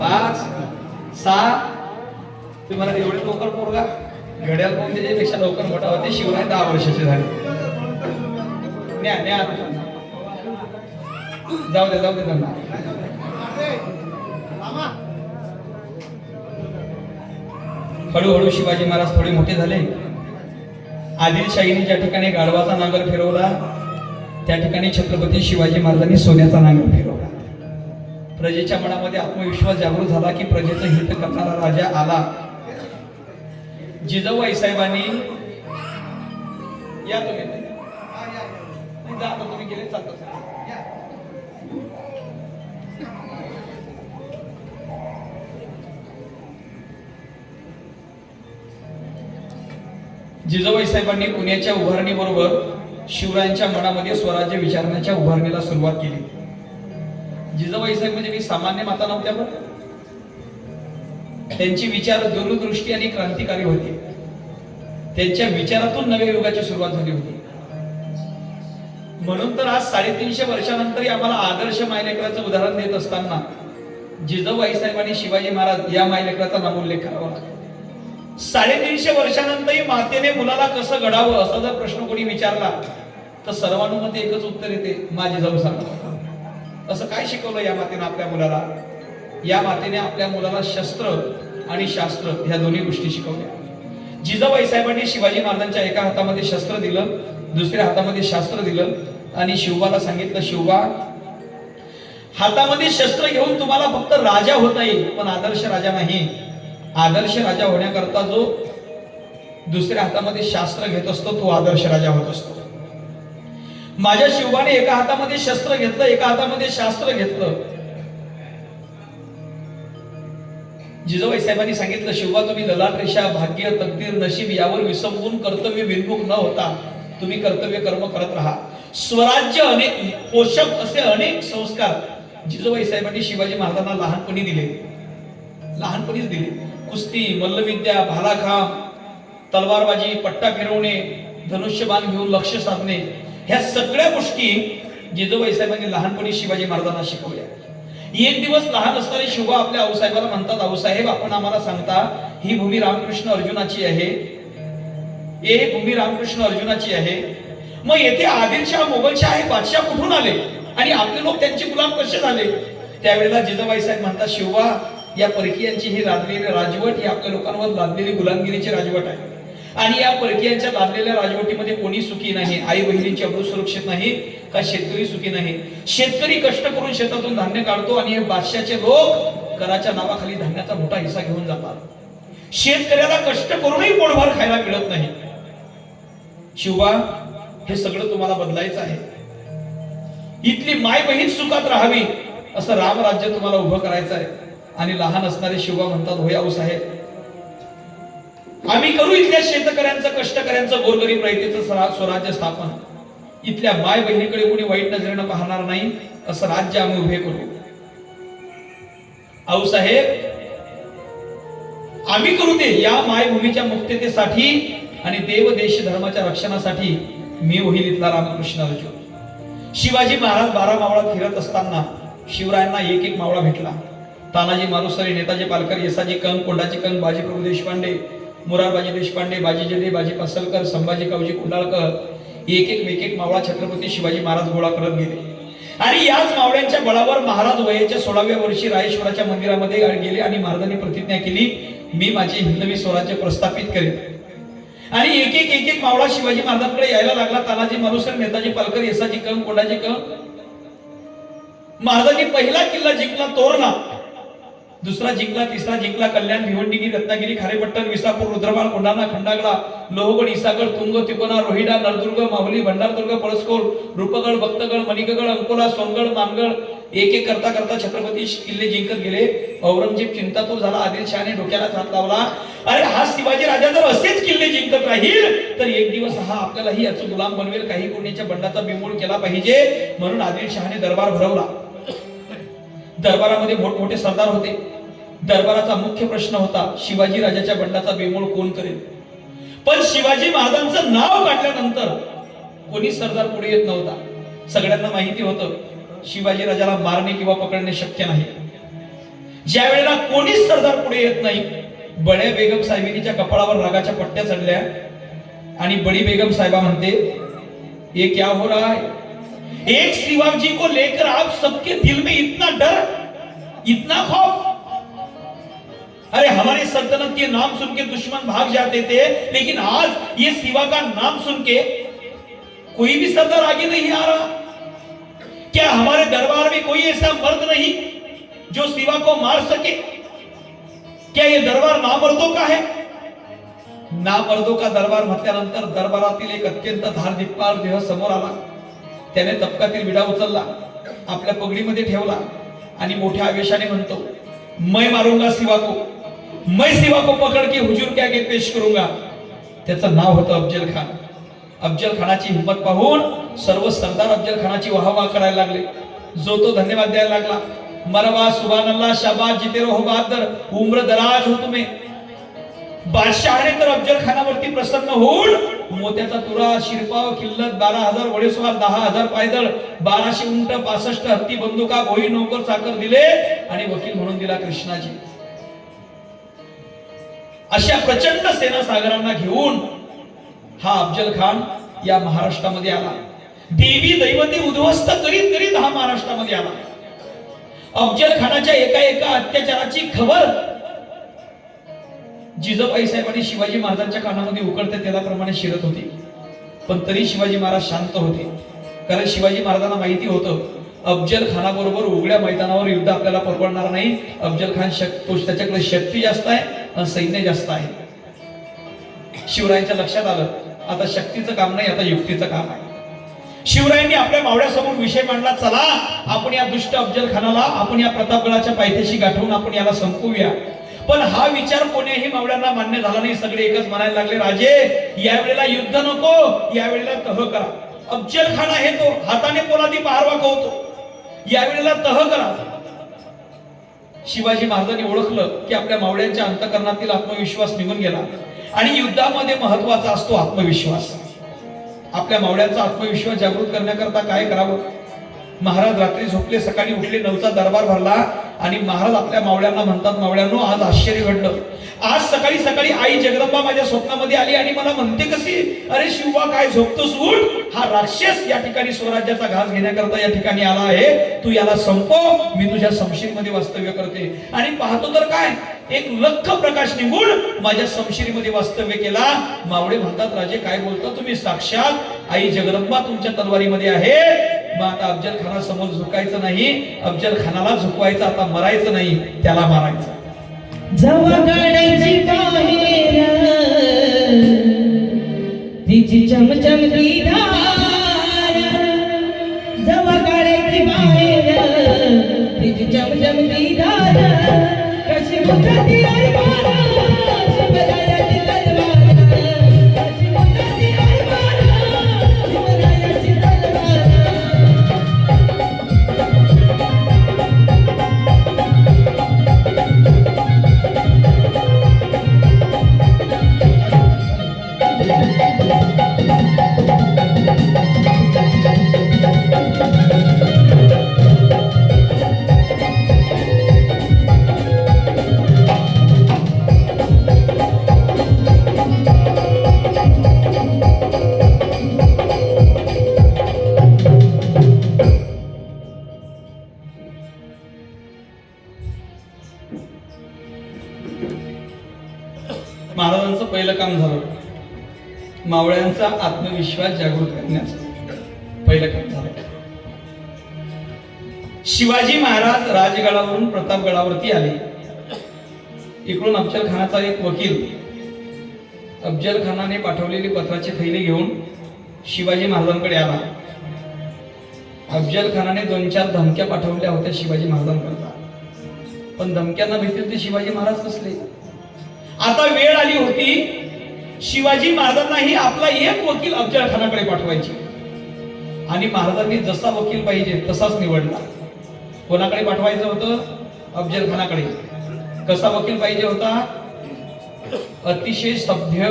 5 6 तुम्हाला एवढे लवकर पोरगा घड्याळ पाहून त्याच्यापेक्षा लवकर मोठा होते. शिवराय 10 वर्षाचे झाले. न्या न्या जाऊ दे त्यांना. हळूहळू शिवाजी महाराज थोडे मोठे झाले. आदिलशाहीने ज्या ठिकाणी गाढवाचा नांगर फिरवला त्या ठिकाणी छत्रपती शिवाजी महाराजांनी सोन्याचा नांगर फिरवला. प्रजेच्या मनामध्ये आत्मविश्वास जागृत झाला की प्रजेचं हित करणारा राजा आला. जिजाऊबाई साहेबांनी या तुम्ही जा आता तुम्ही गेले चालता. जिजाऊबाई साहेबांनी पुण्याच्या उभारणीबरोबर शिवरायांच्या मनामध्ये स्वराज्य विचारण्याच्या उभारणीला सुरुवात केली. जिजाऊबाई साहेब म्हणजे काही सामान्य माता नव्हत्या, पण त्यांची विचार दूरदृष्टी आणि क्रांतिकारी होते. त्यांच्या विचारातून नव्या युगाची सुरुवात झाली होती. म्हणून तर आज 350 वर्षानंतर आम्हाला आदर्श मायलेकराचं उदाहरण देत असताना जिजाऊबाई साहेबांनी शिवाजी महाराज या मायलेकराचा नामोल्लेख करावा लागतो. 350 वर्षानंतरही मातेने मुलाला कसं घडावं असा जर प्रश्न कोणी विचारला तर सर्वानुमते एकच उत्तर येते, माझी जाऊ सांगा. असं काय शिकवलं या मातेने आपल्या मुलाला? या मातेने आपल्या मुलाला शस्त्र आणि शास्त्र ह्या दोन्ही गोष्टी शिकवल्या. जिजाबाई साहेबांनी शिवाजी महाराजांच्या एका हातामध्ये शस्त्र दिलं, दुसऱ्या हातामध्ये शास्त्र दिलं आणि शिवबाला सांगितलं, शिवबा हातामध्ये शस्त्र घेऊन तुम्हाला फक्त राजा होता येईल, पण आदर्श राजा नाही. आदर्श राजा होण्याकरता जो दुसऱ्या हातामध्ये शास्त्र घेत असतो तो आदर्श राजा होत असतो. माझ्या शिवबाने एका हातामध्ये शस्त्र घेतलं, एका हातामध्ये शास्त्र घेतलं. जिजाबाई साहेबांनी सांगितलं, शिवबा तुम्ही ललाट रेषा, भाग्य, तकदीर, नशीब यावर विसंबून कर्तव्य विन्मुख न होता तुम्ही कर्तव्य कर्म करत राहा. स्वराज्य अनेक पोषक असे अनेक संस्कार जिजाबाई साहेबांनी शिवाजी महाराजांना लहानपणीच दिले. कुस्ती, मल्लविद्या, भालाखाम, तलवारबाजी, पट्टा फिरवणे, धनुष्यबाण घेऊन लक्ष साधणे, ह्या सगळ्या गोष्टी जिजाबाई साहेबांनी लहानपणी शिवाजी महाराजांना शिकवल्या. एक दिवस लहान असताना शिवबा आपल्या आऊसाहेबाला म्हणतात, आऊसाहेब आपण आम्हाला सांगता ही भूमी रामकृष्ण अर्जुनाची आहे, ही भूमी रामकृष्ण अर्जुनाची आहे, मग येथे आदिलशाह मोगलशाह हे बादशाह कुठून आले आणि आपले लोक त्यांचे गुलाम कसे झाले? त्यावेळेला जिजाबाई साहेब म्हणतात, शिवबा या परकीयांची ही लादलेली राजवट ही आपल्या लोकांवर लादलेली गुलामगिरीची राजवट आहे आणि या परकीयांच्या लादलेल्या राजवटीमध्ये कोणी सुखी नाही. आई बहिणींची अब्रू सुरक्षित नाही का शेतकरी सुखी नाही. शेतकरी कष्ट करून शेतातून धान्य काढतो आणि हे बादशाहचे लोक कराच्या नावाखाली धान्याचा मोठा हिस्सा घेऊन जातात. शेतकऱ्याला कष्ट करूनही पोटभर खायला मिळत नाही. शिवबा हे सगळं तुम्हाला बदलायचं आहे. इथली माय बहीण सुखात राहावी असं रामराज्य तुम्हाला उभं करायचं आहे. आणि लहान असणारे शिवबा म्हणतात, होय आऊसाहेब आम्ही करू इथल्या शेतकऱ्यांचं, कष्टकऱ्यांचं, गोरगरीब रयतेचं स्वराज्य स्थापन. इथल्या माय बहिणीकडे कोणी वाईट नजरेनं पाहणार नाही असं राज्य आम्ही उभे करू. आऊसाहेब आम्ही करू ते. या मायभूमीच्या मुक्ततेसाठी आणि देव देश धर्माच्या रक्षणासाठी मी होईल इथला रामकृष्ण अर्जुन. शिवाजी महाराज 12 मावळात फिरत असताना शिवरायांना एक एक मावळा भेटला. तानाजी मालुसरे, नेताजी पालकर, येसाजी कंक, कोंडाजी कंक, बाजीप्रभू देशपांडे, मुरारबाजी देशपांडे, बाजी जडे, बाजी पासलकर, संभाजी कावजी कुंडाळकर, एक एक मावळा छत्रपती शिवाजी महाराज गोळा करत गेले. आणि याच मावळ्यांच्या बळावर महाराज वयाच्या 16व्या वर्षी रायेश्वराच्या मंदिरामध्ये गेले आणि महाराजांनी प्रतिज्ञा केली, मी माझे हिंदवी स्वराज्य प्रस्थापित करेन. आणि एक एक मावळा शिवाजी महाराजांकडे यायला लागला. तानाजी मालुसरे, नेताजी पालकर, येसाजी कंक, कोंडाजी कंक. महाराजांनी पहिला किल्ला जिंकला तोरणा, दुसरा जिंकला, तिसरा जिंकला कल्याण, भिवंडी, रत्नागिरी, खारेपट्टण, विसापूर, रुद्रबाळ, कोंढाणा, खंडागडा, लोहगड, इसागड, तुंग, तिकोना, रोहिडा, नळदुर्ग, माहुली, भंडारदुर्ग, पळसकोल, रूपगड, भक्तगड, मणिकगड, अंकोला, सोनगड, मानगड. एक करता करता छत्रपती किल्ले जिंकत गेले. औरंगजेब चिंतातूर झाला. आदिलशहाने डोक्याला हात लावला, अरे हा शिवाजी राजा जर असेच किल्ले जिंकत राहील तर एक दिवस हा आपल्यालाही याचा गुलाम बनवेल. काही कोणीच्या बंडाचा बिमोड केला पाहिजे. म्हणून आदिलशहाने दरबार भरवला. दरबारामध्ये मोठमोठे सरदार होते. दरबाराचा मुख्य प्रश्न होता, शिवाजी राजाच्या बंडाचा बेमोड कोण करेल? पण शिवाजी महाराजांचं नाव काढल्यानंतर कोणी सरदार पुढे येत नव्हता. सगळ्यांना माहिती होतं शिवाजी राजाला मारणे किंवा पकडणे शक्य नाही. ज्या वेळेला कोणीच सरदार पुढे येत नाही, बड्या बेगम साहेबांच्या कपाळावर रागाच्या पट्ट्या चढल्या आणि बड़ी बेगम साहिबा म्हणते, ये क्या हो रहा है? एक शिवाजी को लेकर आप सबके दिल में इतना डर, इतना खौफ। अरे हमारे सल्तनत के नाम सुन के दुश्मन भाग जाते थे, लेकिन आज ये शिवा का नाम सुन के कोई भी सरदार आगे नहीं आ रहा। क्या हमारे दरबार में कोई ऐसा मर्द नहीं जो शिवा को मार सके? क्या ये दरबार नामर्दों का है? नामर्दों का दरबार म्हटल्यानंतर दरबारातील एक अत्यंत धारदीप्पाल देह समोर आला। त्याने तपकातील विडा उचलला, आपल्या पगडीमध्ये ठेवला आणि मोठ्या आवेशाने म्हणतो, मैं मारूंगा शिवा को, मैं शिवा को पकड़ के हुजूर के आगे पेश करूंगा। त्याचं नाव होतं अफजल खान। अफजल खानाची हिंमत पाहून सर्व सरदार अफजल खानाची वाहवा करायला लागले। जो तो धन्यवाद द्यायला लागला, मरवा सुभान अल्लाह, शाबाश, जिते रहो बहादुर, उम्र दराज हो तुम्हें। बादशाहने तर अफजल खानावरती प्रसन्न होऊन मोत्याचा तुरा, शिरपाव, किल्लत, 12,000 घोडेस्वार, 10,000 पायदळ, 1200 उंट, 65 हत्ती, बंदुका, भोई, नौकर, चाकर दिले आणि वकील म्हणून दिला कृष्णाजी। अशा प्रचंड सेना सागरांना घेऊन हा अफजल खान या महाराष्ट्रामध्ये आला। देवी दैवते उद्ध्वस्त करीत करीत हा महाराष्ट्रामध्ये आला। अफजल खानाच्या एका अत्याचाराची खबर जिजाबाई साहेबांनी शिवाजी महाराजांच्या कानामध्ये उकळते त्याप्रमाणे शिरत होती, पण तरी शिवाजी महाराज शांत होते, कारण शिवाजी महाराजांना माहिती होतं अफजल खानाबरोबर उघड्या मैदानावर युद्ध आपल्याला परवडणार नाही। अफजल खान त्याच्याकडे शक्ती जास्त आहे आणि सैन्य जास्त आहे। शिवरायांच्या लक्षात आलं आता शक्तीचं काम नाही, आता युक्तीचं काम आहे। शिवरायांनी आपल्या मावळ्यासमोर विषय मांडला, चला आपण या दुष्ट अफजल खानाला आपण या प्रतापगडाच्या पायथ्याशी गाठवून आपण याला संपवूया। पण हा विचार कोणीही मावळ्यांना मान्य झाला नाही। सगळे एकच म्हणायला लागले, राजे यावेळेला युद्ध नको, यावेळेला तह करा। अफजल खान आहे तो हाताने पोलादी पहार वाकवतो, यावेळेला तह करा। शिवाजी महाराजांनी ओळखलं की आपल्या मावळ्यांच्या अंतःकरणातील आत्मविश्वास निघून गेला आणि युद्धामध्ये महत्वाचा असतो आत्मविश्वास। आपल्या मावळ्यांचा आत्मविश्वास जागृत करण्याकरता काय करावं? महाराज रात्री झोपले, सकाळी उठले, 9चा दरबार भरला आणि महाराज आपल्या मावळ्यांना म्हणतात, मावळ्यांनो आज आश्चर्य घडलं। आज सकाळी सकाळी आई जगदंबा माझ्या स्वप्नामध्ये आली आणि मला म्हणते कशी, अरे शिवा काय झोपतोस, उठ, हा राक्षस या ठिकाणी स्वराज्याचा घास घेण्याकरता या ठिकाणी आला आहे, तू याला संपव, मी तुझ्या शमशिरीमध्ये वास्तव्य करते। आणि पाहतो तर काय, एक लख प्रकाश निघून माझ्या शमशिरीमध्ये वास्तव्य केला। मावळे म्हणतात, राजे काय बोलता तुम्ही, साक्षात आई जगदंबा तुमच्या तलवारीमध्ये आहे। मग आता अफजल खाना समोर झुकायचं नाही, अफजल खानाला झुकवायचं, आता मरायचं नाही, त्याला मारायचं। जवा गाडायची बाहेर तिची चमचमती धार, जवा गाडायची बाहेर तिची चमचमती धार, कशी मुखाती आई बारा शिवरायाची तलवार, कशी मुखाती आई बारा शिवरायाची तलवार। महाराजांचं पहिलं काम झालं, मावळ्यांचा आत्मविश्वास जागृत करण्याचं पहिलं काम झालं। शिवाजी महाराज राजगडावरून प्रतापगडावरती आले। इकडून अफजल खानाचा एक वकील अफजल खानाने पाठवलेली पत्राची थैली घेऊन शिवाजी महाराजांकडे आला। अफजल खानाने 2-4 धमक्या पाठवल्या होत्या शिवाजी महाराजांकरता, पण धमक्यांना भीतीत ते शिवाजी महाराज कसले। आता वेळ आली होती शिवाजी महाराजांनाही आपला एक वकील अफजल खानाकडे पाठवायची आणि महाराजांनी जसा वकील पाहिजे तसाच निवडला। कोणाकडे पाठवायचं होतं? अफजल खानाकडे। कसा वकील पाहिजे होता? अतिशय सभ्य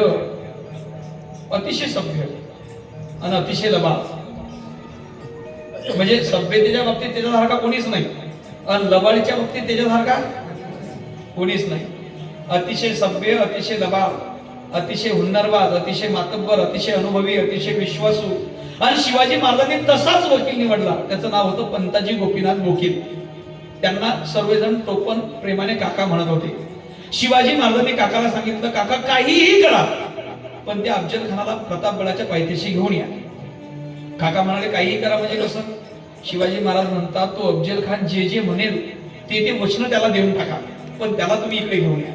आणि अतिशय लबाड। म्हणजे सभ्यतेच्या बाबतीत त्याच्यासारखा कोणीच नाही आणि लबाडीच्या बाबतीत त्याच्यासारखा कोणीच नाही. अतिशय सभ्य, अतिशय दबाव, अतिशय हुन्नरबाज, अतिशय मातब्बर, अतिशय अनुभवी, अतिशय विश्वासू. आणि शिवाजी महाराजांनी तसाच वकील निवडला. त्याचं नाव होतं पंताजी गोपीनाथ बोकील. त्यांना सर्वजण टोपण प्रेमाने काका म्हणत होते. शिवाजी महाराजांनी काकाला सांगितलं, काका काहीही करा पण त्या अफजल खानाला प्रतापगडाच्या पायथ्याशी घेऊन या. काका म्हणाले काहीही करा म्हणजे कसं? शिवाजी महाराज म्हणतात, तो अफजल खान जे जे म्हणेल ते वचन त्याला देऊन टाका, पण त्याला तुम्ही इकडे घेऊन या.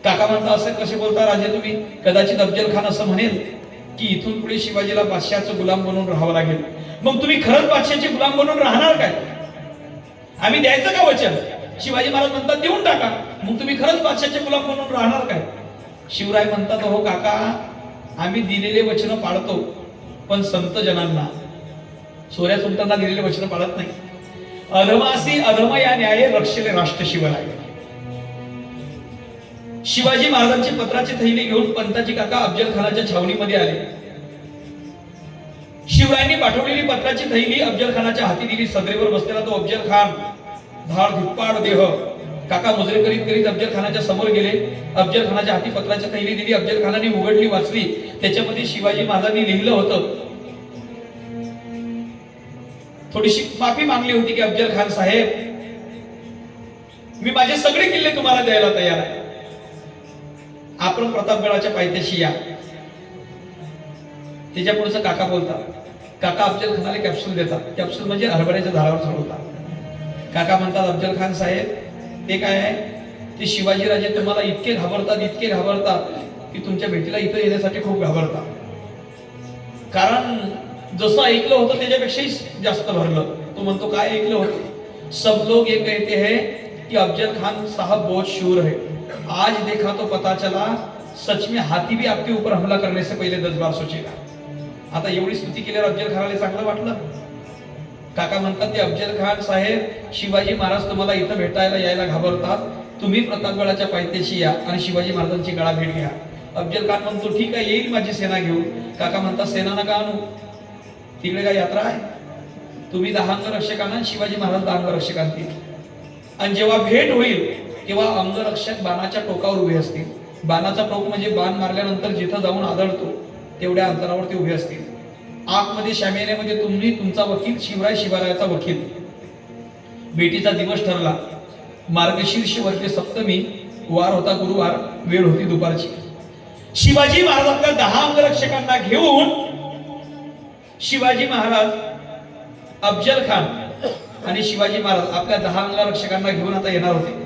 काका म्हणता, असं कसे बोलता राजे तुम्ही? कदाचित अफजल खान असं म्हणेल की इथून पुढे शिवाजीला बादशाहचं गुलाम बनून राहावं लागेल. मग तुम्ही खरंच बादशाहचे गुलाम बनून राहणार काय? आम्ही द्यायचं का वचन? शिवाजी महाराज म्हणतात देऊन टाका. मग तुम्ही खरंच बादशाहचे गुलाम बनून राहणार काय? शिवराय म्हणतात, हो काका, आम्ही दिलेले वचन पाळतो, पण संत जनांना, सोऱ्या सुलतांना दिलेले वचन पाळत नाही. अधमासी अधम या न्याये रक्षले राष्ट्र शिवराय. शिवाजी महाराजांची पत्राची थैली घेऊन पंताजी काका अफजल खानाच्या छावणीमध्ये आले. शिवरायांनी पाठवलेली पत्राची थैली अफजल खानाच्या हाती दिली. सदरेवर बसलेला तो अफजल खान, धाड धिप्पाड देह. काका मुजरे करीत करीत अफजल खानाच्या समोर गेले. अफजल खानाच्या हाती पत्राची थैली दिली. अफजल खानाने उघडली, वाचली. त्याच्यामध्ये शिवाजी महाराजांनी लिहिलं होतं. थोडीशी माफी मागली होती की अफजल खान साहेब, मी माझे सगळे किल्ले तुम्हाला द्यायला तयार आहे, आपण प्रतापगडाच्या पायथ्याशी या. त्याच्या पुढचं काका बोलतात. काका अफजल खानाला कॅप्सूल देतात. कॅप्सूल म्हणजे हरभऱ्याच्या झाडावर चढवतात. काका म्हणतात, अफजल खान साहेब, ते काय आहे? ते शिवाजीराजे तुम्हाला इतके घाबरतात, इतके घाबरतात की तुमच्या भेटीला इथं येण्यासाठी खूप घाबरतात. कारण जसं ऐकलं होतं त्याच्यापेक्षाही जास्त भरलं. तो म्हणतो, काय ऐकलं होतं? सब लोग ये कहते हैं कि अफजल खान साहब बहुत शूर है. आज देखा तो पता चला सच में हाथी भी आपके ऊपर हमला करने से पहले 10 बार सोचेगा. आता एवढी स्तुती केल्यावर अफजल खानाला चांगलं वाटलं. काका म्हणतात, ते अफजल खान साहेब, शिवाजी महाराज तुम्हाला इथं भेटायला यायला घाबरतात, तुम्ही प्रतापगडाच्या पायथ्याशी या आणि शिवाजी महाराजांची गळा भेट घ्या. अफजल खान म्हणतो, ठीक आहे, येईल माझी सेना घेऊन. काका म्हणतात, सेना नका आणू, तिकडे काय यात्रा आहे? तुम्ही 10 अंगरक्षकांना, शिवाजी महाराज 10 अंगरक्षकांतील. आणि जेव्हा भेट होईल तेव्हा अंगरक्षक बाणाच्या टोकावर उभे असतील. बाणाचा टोक म्हणजे बाण मारल्यानंतर जिथं जाऊन आदळतो तेवढ्या अंतरावर ते उभे असतील. आतमध्ये शामियान्यामध्ये तुम्ही, तुमचा वकील शिवराय, शिवारायाचा वकील. भेटीचा दिवस ठरला. मार्गशीर्ष वर्ष सप्तमी, वार होता गुरुवार, वेळ होती दुपारची. शिवाजी महाराज आपल्या 10 अंगरक्षकांना घेऊन, शिवाजी महाराज, अफजल खान आणि शिवाजी महाराज आपल्या 10 अंगरक्षकांना घेऊन आता येणार होते.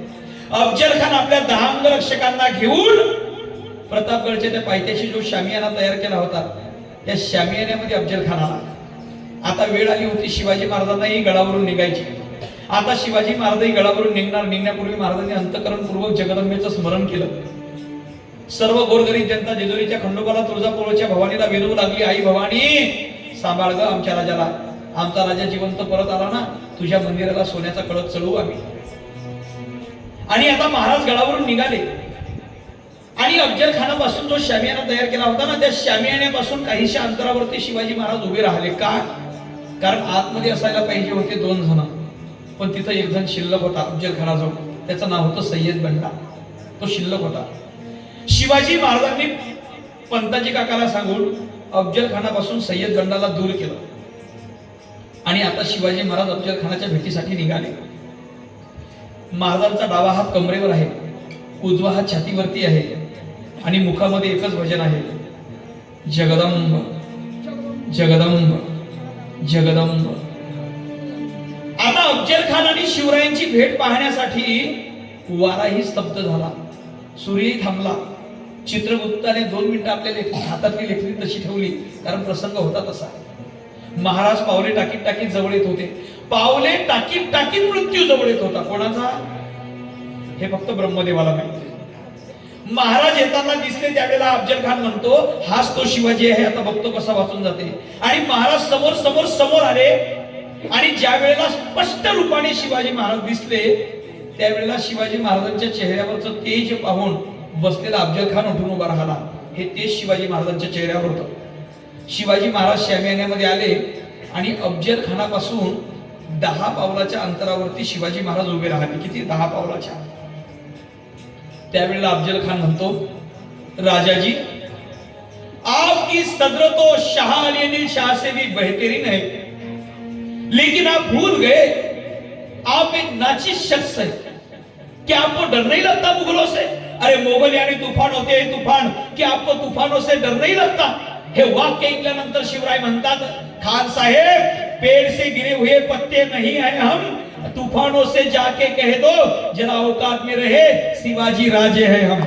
अफजल खान आपल्या 10 अंगरक्षकांना घेऊन प्रतापगडच्या त्या पायथ्याशी जो शामियाना तयार केला होता त्या शामियान्यामध्ये अफजल खान आला. आता वेळ आली होती शिवाजी महाराजांनाही गडावरून निघायची. आता शिवाजी महाराजही गडावरून निघणार. निघण्यापूर्वी महाराजांनी अंतःकरणपूर्वक जगदंबेचं स्मरण केलं. सर्व गोरगरीब जनता जेजुरीच्या खंडोबाला, तुळजापूरच्या भवानीला विनवू लागली, आई भवानी, सांभाळ ग आमच्या राजाला. आमचा राजा जिवंत परत आला ना, तुझ्या मंदिराला सोन्याचा कळस चढवू आम्ही. आणि आता महाराज गडावरून निघाले आणि अफजल खानापासून जो शामियाना तयार केला होता ना, त्या शामियान्यापासून काहीशा अंतरावरती शिवाजी महाराज उभे राहिले. का? कारण आतमध्ये असायला पाहिजे होते 2 जण, पण तिथं एक जण शिल्लक होता अफजल खानाजवळ. त्याचं नाव होतं सय्यद बंडा. तो शिल्लक होता. शिवाजी महाराजांनी पंताजी काकाला सांगून अफजल खानापासून सय्यद बंडाला दूर केलं. आणि आता शिवाजी महाराज अफजल खानाच्या भेटीसाठी निघाले. महाराजांचा डावा हात कमरेवर आहे, उजवा हात छातीवरती आहे आणि मुखामध्ये एकच भजन आहे, जगदंब जगदंब जगदंब. आता अफजल खान आणि शिवरायांची भेट पाहण्यासाठी वाराही स्तब्ध झाला, सूर्यही थांबला. चित्रगुप्ताने 2 मिनिटं आपल्या हातातली लेखणी तशी ठेवली, कारण प्रसंग होता तसा. महाराज पावले टाकीत टाकीत जवळ येत होते. पावले टाकीत टाकीत मृत्यू जवळ येत होता. कोणाचा? हे फक्त ब्रह्मदेवाला माहिती. महाराज येताना दिसले त्यावेळेला अफजल खान म्हणतो, हाच तो शिवाजी आहे, आता बघतो कसा वाचून जाते. आणि महाराज समोर समोर समोर आले आणि ज्या वेळेला स्पष्ट रूपाने शिवाजी महाराज दिसले त्यावेळेला शिवाजी महाराजांच्या चेहऱ्यावरचं तेज पाहून बसलेला अफजल खान उठून उभा राहिला. हे तेज शिवाजी महाराजांच्या चेहऱ्यावर होतं. शिवाजी महाराज शामियान्यामध्ये आले आणि अफजल खानापासून 10 पावलाच्या अंतरावरती शिवाजी महाराज उभे राहिले. किती? 10 पावलाच्या. त्यावेळेला अफजल खान म्हणतो, राजाजी आपकी सदर तो शाह अली दिल शाह से भी बेहतरीन है, लेकिन आप भूल गए आप एक नाचिस शख्स है। क्या आपको डर नहीं लगता मुगलों से? अरे मोगल यानी तूफान होते हैं, तूफान, क्या आपको तूफानों से डर नहीं लगता? हे वाक्य ऐकल्यानंतर शिवराय म्हणतात, खान साहेब पेड़ से गिरे हुए पत्ते नहीं है हम, तूफानों से जाके कह दो जरा औकात में रहे, शिवाजी राजे हैं हम।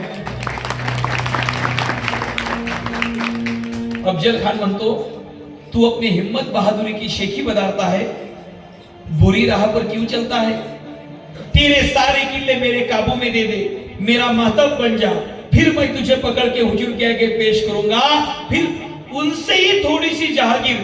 अफजल खान म्हणतो, तू अपनी हिम्मत बहादुरी की शेखी बदारता है, बुरी राह पर क्यों चलता है? तेरे सारे किले मेरे काबू में दे दे, मेरा मातब बन जा, फिर मैं तुझे पकड़ के हुजूर के आगे पेश करूंगा, फिर उनसे ही थोड़ी सी जहागीर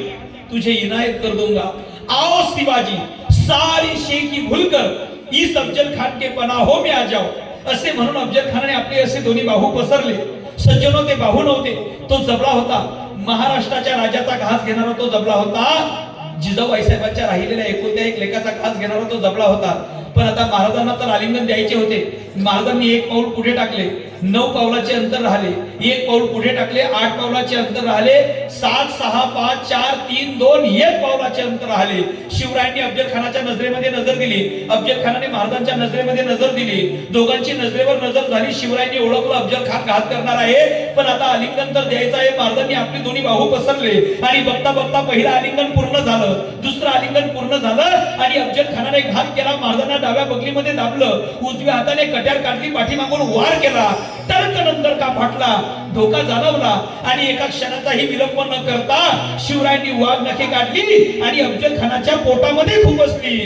तुझे इनायत कर दूंगा। आओ शिवाजी, सारी शेखी भूलकर इस अफजल खान के पनाहों में आ जाओ। असे म्हणून अफजल खानाने आपले असे दोन्ही बाहू पसरले। सज्जनो ते बाहू नव्हते, तो जबडा होता, महाराष्ट्राच्या राजाचा घास घेणारा तो जबडा होता, जिजाऊ साहेबांच्या राहिलेल्या एकुलत्या एक लेखाचा घास घेणारा तो जबडा होता। पण आता महाराजांना तर आलिंगन द्यायचे होते, महाराजांनी एक पाऊल पुढे टाकले, 9 पावलाचे अंतर राहिले, एक पाऊल पुढे टाकले, 8 पावलाचे अंतर राहिले, 7 6 5 4 3 2 1 पावलाचे अंतर राहिले। शिवरायांनी अफजल खानाच्या नजरेमध्ये नजर दिली, अफजल खानाने महाराजांच्या नजरेमध्ये नजर दिली, दोघांची नजरेवर नजर झाली। शिवरायांनी ओळखलं अफजल खान घात करणार आहे, पण आता आलिंगन तर द्यायचं आहे। महाराजांनी आपली दोन्ही बाहू पसरले आणि बघता बघता पहिलं आलिंगन पूर्ण झालं, दुसरं आलिंगन पूर्ण झालं आणि अफजल खानाने घात केला, महाराजांना डाव्या बगलीमध्ये दाबलं, उजव्या हाताने कट्यार काढली, पाठीमागून वार केला, तर्क नंतर का फाटला, धोका जाणवला आणि एका क्षणाचाही विलंब न करता शिवरायांनी वाघ नखे काढली आणि अफजल खानाच्या पोटामध्ये खुपसली।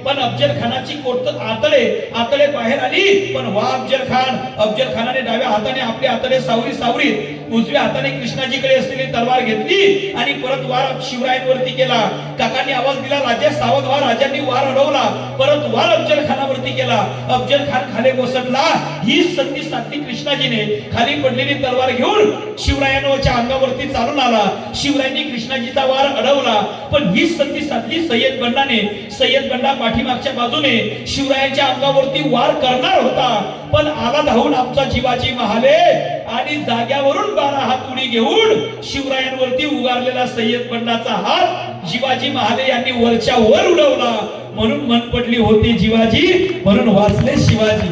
पण अफजल खानाची कोट आतडे बाहेर आली, पण वा अफजल खानाने डाव्या हाताने आपले आतडे सावरी उजव्या हाताने कृष्णाजीकडे असलेली तलवार घेतली आणि परत वार शिवरायांवरती केला। काकांनी आवाज दिला, राजा सावध व्हा। राजांनी वार अडवला, परत वार अफजल खानावरती केला। अफजल खान खाली कोसळला। ही संधी साधली कृष्णाजीने, खाली पडलेली तलवार घेऊन शिवरायांच्या अंगावरती चालून आला। शिवरायांनी कृष्णाजीचा वार अडवला, पण ही संधी साधली सय्यद बंडाने। सय्यद बंडा पाठीमागच्या बाजूने शिवरायांच्या अंगावरती वार करणार होता, पण आला धावून आमचा शिवाजी महाले आणि जाग्यावरून 12 हात उडी घेऊन शिवरायांवरती उगारलेला सय्यद बंडाचा हात शिवाजी महाले यांनी वरच्या वर उडवला। म्हणून मन पडली होती जिवाजी, म्हणून वाचले शिवाजी।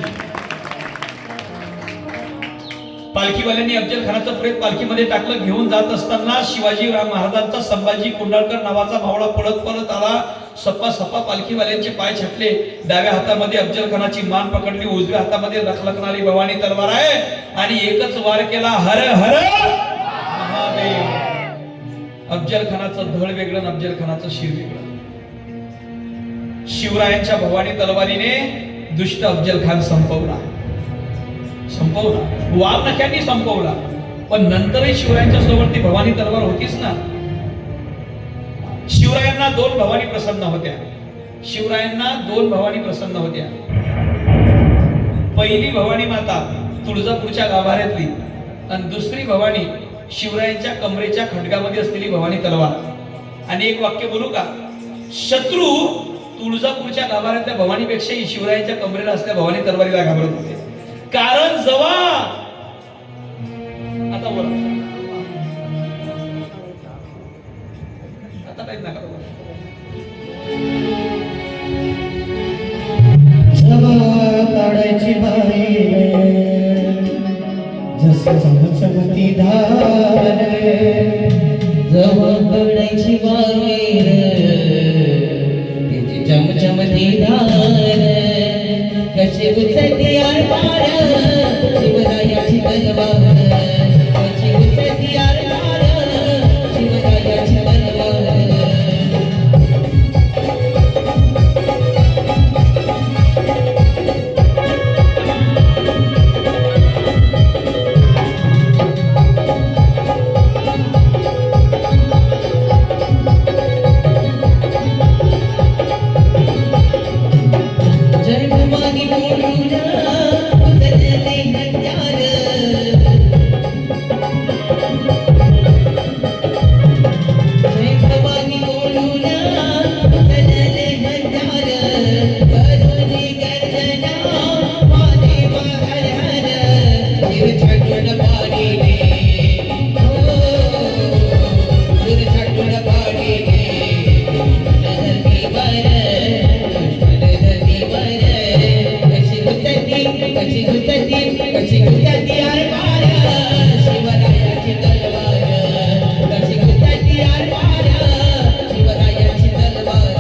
पालखीवाल्यांनी अफजल खानाचं प्रेत पालखीमध्ये टाकलं। घेऊन जात असताना शिवाजी महाराजांचा संभाजी कुंडलकर नावाचा भावडा पळत आला। सप्पा पालखीवाल्यांचे पाय छटले। डाव्या हातामध्ये अफजल खानाची मान पकडली, उजव्या हातामध्ये लखलखणारी भवानी तलवार आहे आणि एकच वार केला, हर हर महादेव। अफजल खानाचं धड वेगळं, अफजल खानाचं शिर वेगळं। शिवरायांच्या भवानी तलवारीने दुष्ट अफजल खान संपवला, वाघ नख्यांनी संपवला। पण नंतरही शिवरायांच्या सोबत ती भवानी तलवार होतीच ना। शिवरायांना 2 भवानी प्रसन्न होत्या, शिवरायांना 2 भवानी प्रसन्न होत्या। पहिली भवानी माता तुळजापूरच्या गाभाऱ्यातली आणि दुसरी भवानी शिवरायांच्या कमरेच्या खडगामध्ये असलेली भवानी तलवार। आणि एक वाक्य बोलू का, शत्रू तुळजापूरच्या गाभाऱ्यातल्या भवानीपेक्षाही शिवरायांच्या कमरेला असलेल्या भवानी तलवारीला घाबरत होते। कारण जवा आता बोला, आता काहीच नका बोला। जवा काढायची बाहेर जसं चमचमती धार, जवा काढायची बाहेर तिची चमचमती धार, कशी उचलती यार पार शिवरायाची तलवार, कशी उचलती यार पार शिवरायाची तलवार। जय भवानी बोलूया उतरते हत्यार, कशी गुंतती आरपार शिवरायाची तलवार कशी गुंतती आरपार शिवरायाची तलवार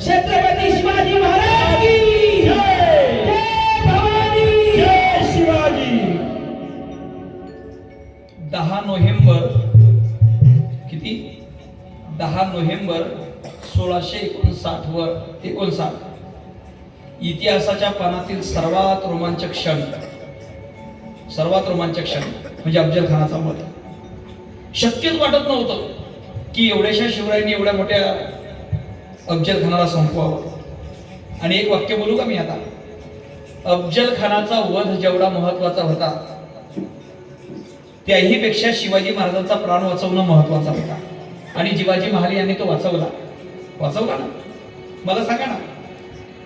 छत्रपती शिवाजी महाराज की जय भवानी जय शिवाजी 10 नोव्हेंबर किती 10 नोव्हेंबर 1659 इतिहासाच्या पानातील सर्वात रोमांचक क्षण म्हणजे अफजल खानाचा मत. शक्यच वाटत नव्हतं की एवढ्याशा शिवरायांनी एवढ्या मोठ्या अफजल खानाला संपवावं. आणि एक वाक्य बोलू का मी आता. अफजल खानाचा वध जेवढा महत्वाचा होता त्याही पेक्षा शिवाजी महाराजांचा प्राण वाचवणं महत्वाचा होता. आणि शिवाजी महाराज यांनी तो वाचवला ना. मला सांगा ना,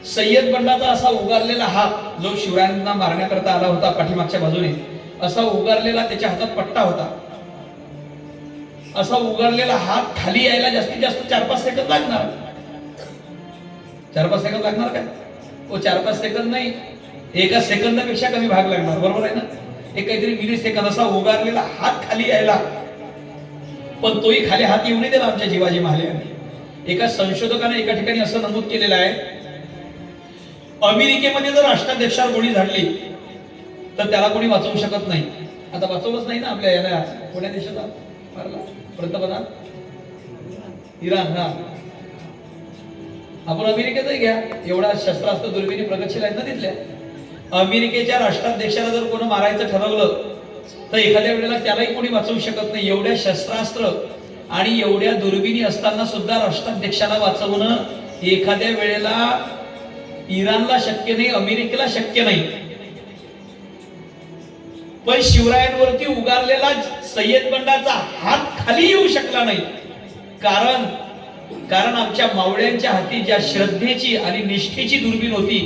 सय्यद बंडाचा असा उगारलेला हात जो शिवरायांना मारण्याकरता आला होता पाठीमागच्या बाजूने, असा उगारलेला त्याच्या हातात पट्टा होता. असा उगारलेला हात खाली यायला जास्तीत जास्त 4-5 सेकंद लागणार. 4-5 सेकंद लागणार काय? 4-5 सेकंद नाही, एका सेकंदापेक्षा कमी भाग लागणार. बरोबर आहे ना? एक काहीतरी मिली सेकंद. असा उगारलेला हात खाली यायला, पण तोही खाली हात येऊ नये दिला आमच्या शिवाजी महाराजांनी. एका संशोधकाने एका ठिकाणी असं नमूद केलेलं आहे, अमेरिकेमध्ये जर राष्ट्राध्यक्षावर गोळी झाडली तर त्याला कोणी वाचवू शकत नाही. आता वाचवलंच नाही ना आपल्या याला. कोण्या देशाचा मारला पंतप्रधान? इराण. हा, आपण अमेरिकेचाही घ्या, एवढा शस्त्रास्त्र दुर्बिणी प्रगतशील आहेत ना तिथल्या. अमेरिकेच्या राष्ट्राध्यक्षाला जर कोणी मारायचं ठरवलं तर एखाद्या वेळेला त्यालाही कोणी वाचवू शकत नाही. एवढ्या शस्त्रास्त्र आणि एवढ्या दुर्बिणी असताना सुद्धा राष्ट्राध्यक्षाला वाचवणं एखाद्या वेळेला इराणला शक्य नाही, अमेरिकेला शक्य नाही. पण शिवरायांवरती उगारलेला सय्यद बंडाचा हात खाली येऊ शकला नाही. कारण आमच्या मावळ्यांच्या हाती ज्या श्रद्धेची आणि निष्ठेची दुर्बीण होती